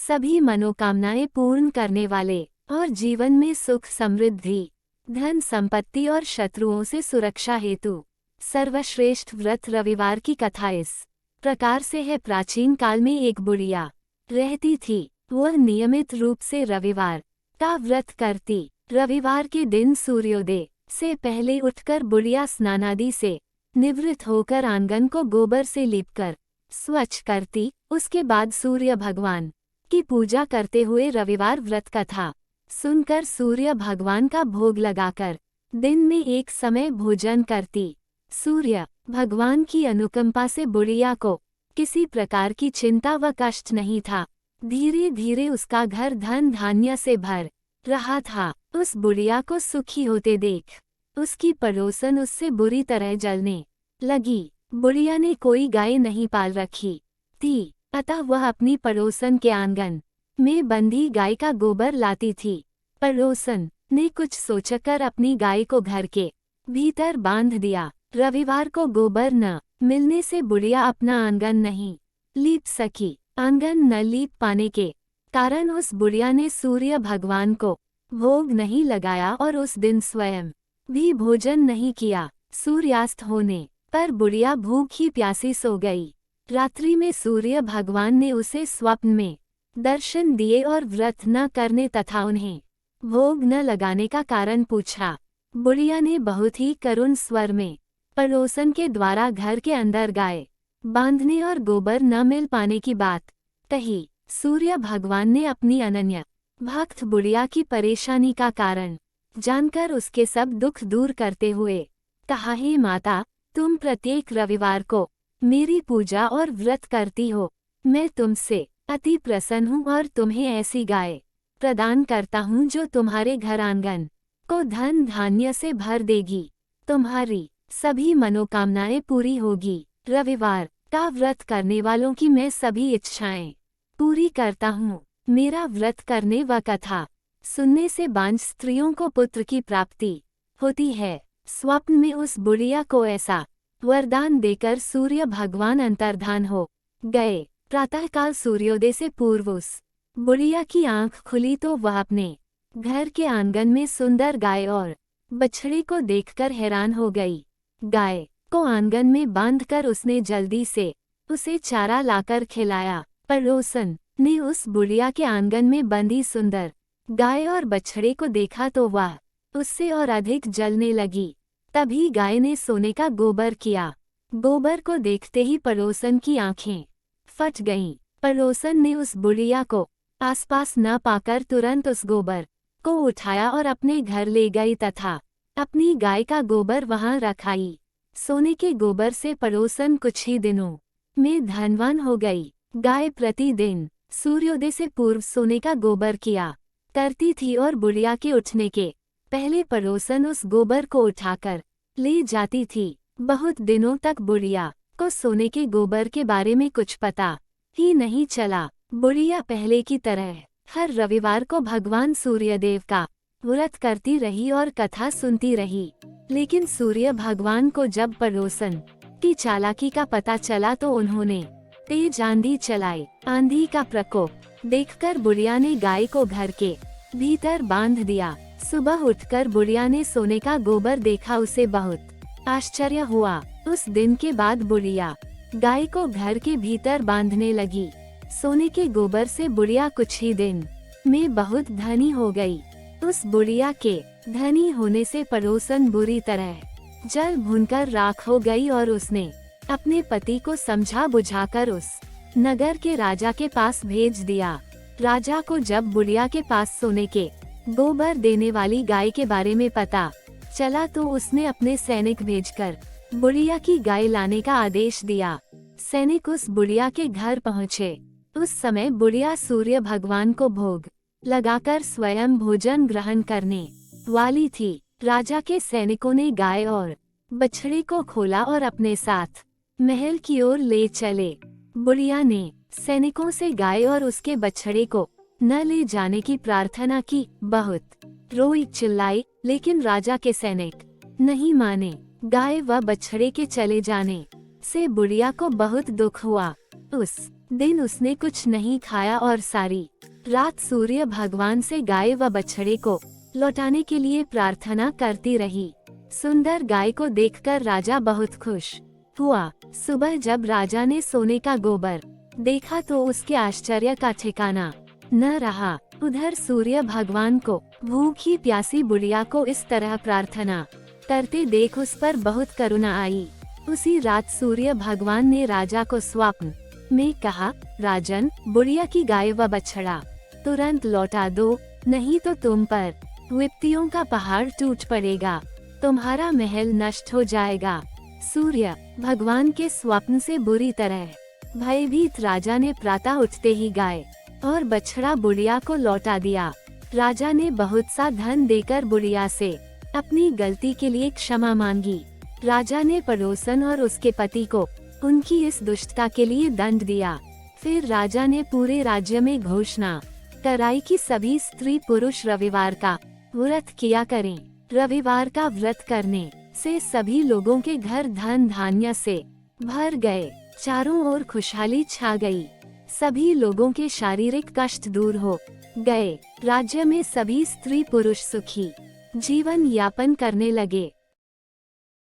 सभी मनोकामनाएं पूर्ण करने वाले और जीवन में सुख समृद्धि, धन संपत्ति और शत्रुओं से सुरक्षा हेतु सर्वश्रेष्ठ व्रत रविवार की कथा इस प्रकार से है। प्राचीन काल में एक बुढ़िया रहती थी। वह नियमित रूप से रविवार का व्रत करती। रविवार के दिन सूर्योदय से पहले उठकर बुढ़िया स्नानादि से निवृत्त होकर आंगन को गोबर से लीपकर स्वच्छ करती। उसके बाद सूर्य भगवान की पूजा करते हुए रविवार व्रत कथा सुनकर सूर्य भगवान का भोग लगाकर दिन में एक समय भोजन करती। सूर्य भगवान की अनुकंपा से बुढ़िया को किसी प्रकार की चिंता व कष्ट नहीं था। धीरे धीरे उसका घर धन धान्य से भर रहा था। उस बुढ़िया को सुखी होते देख उसकी पड़ोसन उससे बुरी तरह जलने लगी। बुढ़िया ने कोई गाय नहीं पाल रखी थी, अतः वह अपनी पड़ोसन के आंगन में बंधी गाय का गोबर लाती थी। पड़ोसन ने कुछ सोचकर अपनी गाय को घर के भीतर बांध दिया। रविवार को गोबर न मिलने से बुढ़िया अपना आंगन नहीं लीप सकी। आंगन न लीप पाने के कारण उस बुढ़िया ने सूर्य भगवान को भोग नहीं लगाया और उस दिन स्वयं भी भोजन नहीं किया। सूर्यास्त होने पर बुढ़िया भूखी प्यासी सो गई। रात्रि में सूर्य भगवान ने उसे स्वप्न में दर्शन दिए और व्रत न करने तथा उन्हें भोग न लगाने का कारण पूछा। बुढ़िया ने बहुत ही करुण स्वर में पड़ोसन के द्वारा घर के अंदर गाय बांधने और गोबर न मिल पाने की बात कही। सूर्य भगवान ने अपनी अनन्य भक्त बुढ़िया की परेशानी का कारण जानकर उसके सब दुख दूर करते हुए कहा, हे माता, तुम प्रत्येक रविवार को मेरी पूजा और व्रत करती हो। मैं तुमसे अति प्रसन्न हूँ और तुम्हें ऐसी गाय प्रदान करता हूँ जो तुम्हारे घर आंगन को धन धान्य से भर देगी। तुम्हारी सभी मनोकामनाएं पूरी होगी। रविवार का व्रत करने वालों की मैं सभी इच्छाएं पूरी करता हूँ। मेरा व्रत करने व कथा सुनने से बांझ स्त्रियों को पुत्र की प्राप्ति होती है। स्वप्न में उस बुढ़िया को ऐसा वरदान देकर सूर्य भगवान अंतर्धान हो गए। प्रातःकाल सूर्योदय से पूर्व उस बुढ़िया की आंख खुली तो वह अपने घर के आंगन में सुंदर गाय और बछड़े को देखकर हैरान हो गई। गाय को आंगन में बांधकर उसने जल्दी से उसे चारा लाकर खिलाया। पड़ोसन ने उस बुढ़िया के आंगन में बंधी सुंदर गाय और बछड़े को देखा तो वह उससे और अधिक जलने लगी। तभी गाय ने सोने का गोबर किया। गोबर को देखते ही पड़ोसन की आंखें फट गईं। पड़ोसन ने उस बुढ़िया को आसपास न पाकर तुरंत उस गोबर को उठाया और अपने घर ले गई तथा अपनी गाय का गोबर वहां रखाई। सोने के गोबर से पड़ोसन कुछ ही दिनों में धनवान हो गई। गाय प्रतिदिन सूर्योदय से पूर्व सोने का गोबर किया करती थी और बुढ़िया के उठने के पहले पड़ोसन उस गोबर को उठाकर ले जाती थी। बहुत दिनों तक बुढ़िया को सोने के गोबर के बारे में कुछ पता ही नहीं चला। बुढ़िया पहले की तरह हर रविवार को भगवान सूर्यदेव का व्रत करती रही और कथा सुनती रही। लेकिन सूर्य भगवान को जब पड़ोसन की चालाकी का पता चला तो उन्होंने तेज आंधी चलाई। आंधी का प्रकोप देखकर बुढ़िया ने गाय को घर के भीतर बांध दिया। सुबह उठकर बुढ़िया ने सोने का गोबर देखा। उसे बहुत आश्चर्य हुआ। उस दिन के बाद बुढ़िया गाय को घर के भीतर बांधने लगी। सोने के गोबर से बुढ़िया कुछ ही दिन में बहुत धनी हो गई। उस बुढ़िया के धनी होने से पड़ोसन बुरी तरह जल भूनकर राख हो गई और उसने अपने पति को समझा बुझाकर उस नगर के राजा के पास भेज दिया। राजा को जब बुढ़िया के पास सोने के गोबर देने वाली गाय के बारे में पता चला तो उसने अपने सैनिक भेजकर बुढ़िया की गाय लाने का आदेश दिया। सैनिक उस बुढ़िया के घर पहुँचे। उस समय बुढ़िया सूर्य भगवान को भोग लगाकर स्वयं भोजन ग्रहण करने वाली थी। राजा के सैनिकों ने गाय और बछड़े को खोला और अपने साथ महल की ओर ले चले। बुढ़िया ने सैनिकों से गाय और उसके बछड़े को न ले जाने की प्रार्थना की। बहुत रोई चिल्लाई, लेकिन राजा के सैनिक नहीं माने। गाय व बछड़े के चले जाने से बुढ़िया को बहुत दुख हुआ। उस दिन उसने कुछ नहीं खाया और सारी रात सूर्य भगवान से गाय व बछड़े को लौटाने के लिए प्रार्थना करती रही। सुंदर गाय को देखकर राजा बहुत खुश हुआ। सुबह जब राजा ने सोने का गोबर देखा तो उसके आश्चर्य का ठिकाना न रहा। उधर सूर्य भगवान को भूखी प्यासी बुढ़िया को इस तरह प्रार्थना करते देख उस पर बहुत करुणा आई। उसी रात सूर्य भगवान ने राजा को स्वप्न में कहा, राजन, बुढ़िया की गाय व बछड़ा तुरंत लौटा दो, नहीं तो तुम पर विपत्तियों का पहाड़ टूट पड़ेगा, तुम्हारा महल नष्ट हो जाएगा। सूर्य भगवान के स्वप्न से बुरी तरह भयभीत राजा ने प्रातः उठते ही गाय और बछड़ा बुढ़िया को लौटा दिया। राजा ने बहुत सा धन देकर बुढ़िया से अपनी गलती के लिए क्षमा मांगी। राजा ने पड़ोसन और उसके पति को उनकी इस दुष्टता के लिए दंड दिया। फिर राजा ने पूरे राज्य में घोषणा कराई कि सभी स्त्री पुरुष रविवार का व्रत किया करें। रविवार का व्रत करने से सभी लोगों के घर धन धान्य से भर गए। चारों ओर खुशहाली छा गई। सभी लोगों के शारीरिक कष्ट दूर हो गए। राज्य में सभी स्त्री पुरुष सुखी जीवन यापन करने लगे।